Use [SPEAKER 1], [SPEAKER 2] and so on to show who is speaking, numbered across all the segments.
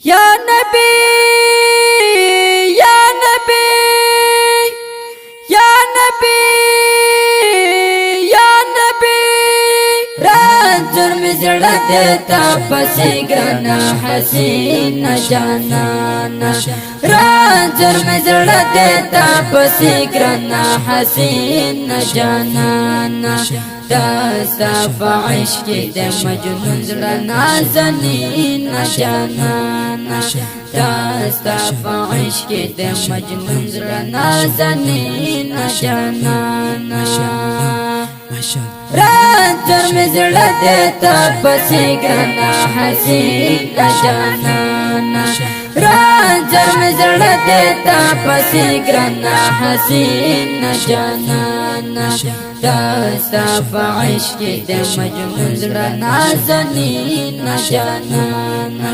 [SPEAKER 1] یا نبی یا نبی یا نبی یا نبی رنجر میں زڑا دیتا پسی گرنا حسین جانانا رنجر میں زڑا دیتا پسی گرنا حسین جانانا داستا فعشق دے مجنون زڑا نازنین جانانا داستا فعشق دے مجنون زڑا نازنین جانانا رنجر میں زڑا دیتا پسی گرنا حسین جانانا رنجر میں زڑا دیتا پسی گرنا حسین جانانا داستا فعشق دے مجنون زڑا نازنین جانانا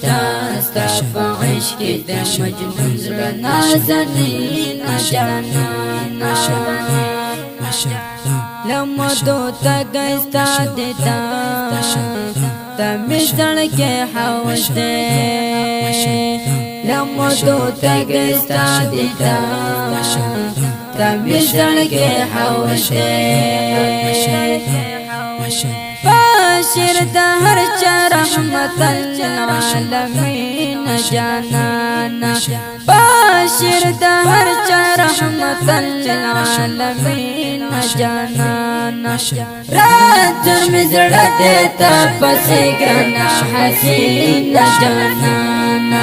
[SPEAKER 1] داستا فعشق دے مجنون زڑا نازنین جانانا لمدو تگستا دیتا تمیزن کے حوش دے لمدو تگستا دیتا تمیزن کے حوش دے باشر دہر چا رحمت العالمین جانانا باشر دہر چا رحمت العالمین جانانا رنجر میں زڑا دیتا پسی گرنا حسین جانانا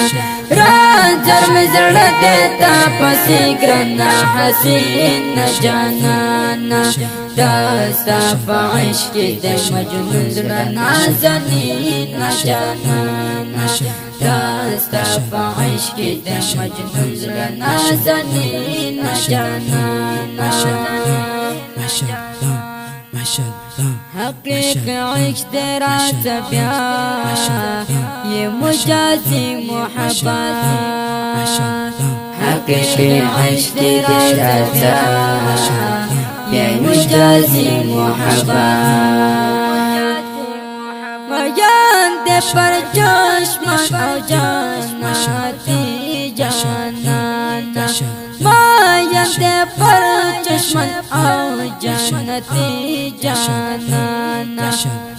[SPEAKER 1] رنجر میں زڑا دیتا پسی گرنا حسین جانانا داستا فعشق دے مجنون زڑا نازنین جانانا داستا فعشق دے مجنون زڑا نازنین جانانا حقیق عشق تیرا سبیا یہ مجازی محبت حقیق عشق تیرا سبیا یہ مجازی محبت بیان دے پر چشمن او جاناتی جانانا بیان دے پر چشمن او جاناتی جانانا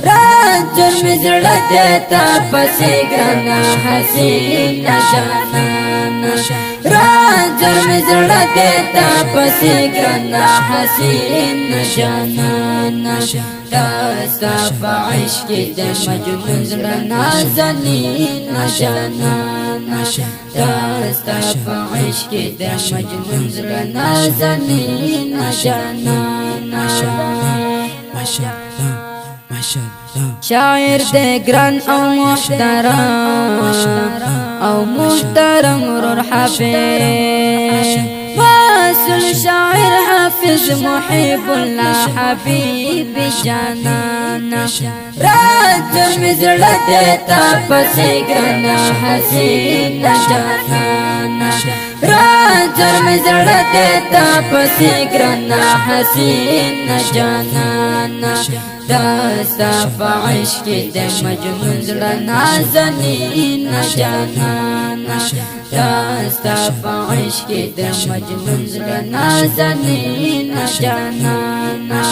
[SPEAKER 1] رنجر میں زڑا دیتا پسی گرنا حسین جانانا رنجر میں زڑا دیتا پسی گرنا حسین جانانا داستا فعشق دے مجنون زڑا نازنین جانانا داستا فعشق دے مجنون زڑا نازنین جانانا شاعر دے گران او محترم رور حافظ واصل شاعر حافظ محب اللہ حبیب جانانا رنجر میں زڑا دیتا پسی گرنا حسین جانانا رنجر میں زڑا دیتا پسی گرنا حسین جانانا داستا فعشق دے مجنون زڑا نازنین جانانا داستا فعشق دے مجنون زڑا نازنین جانانا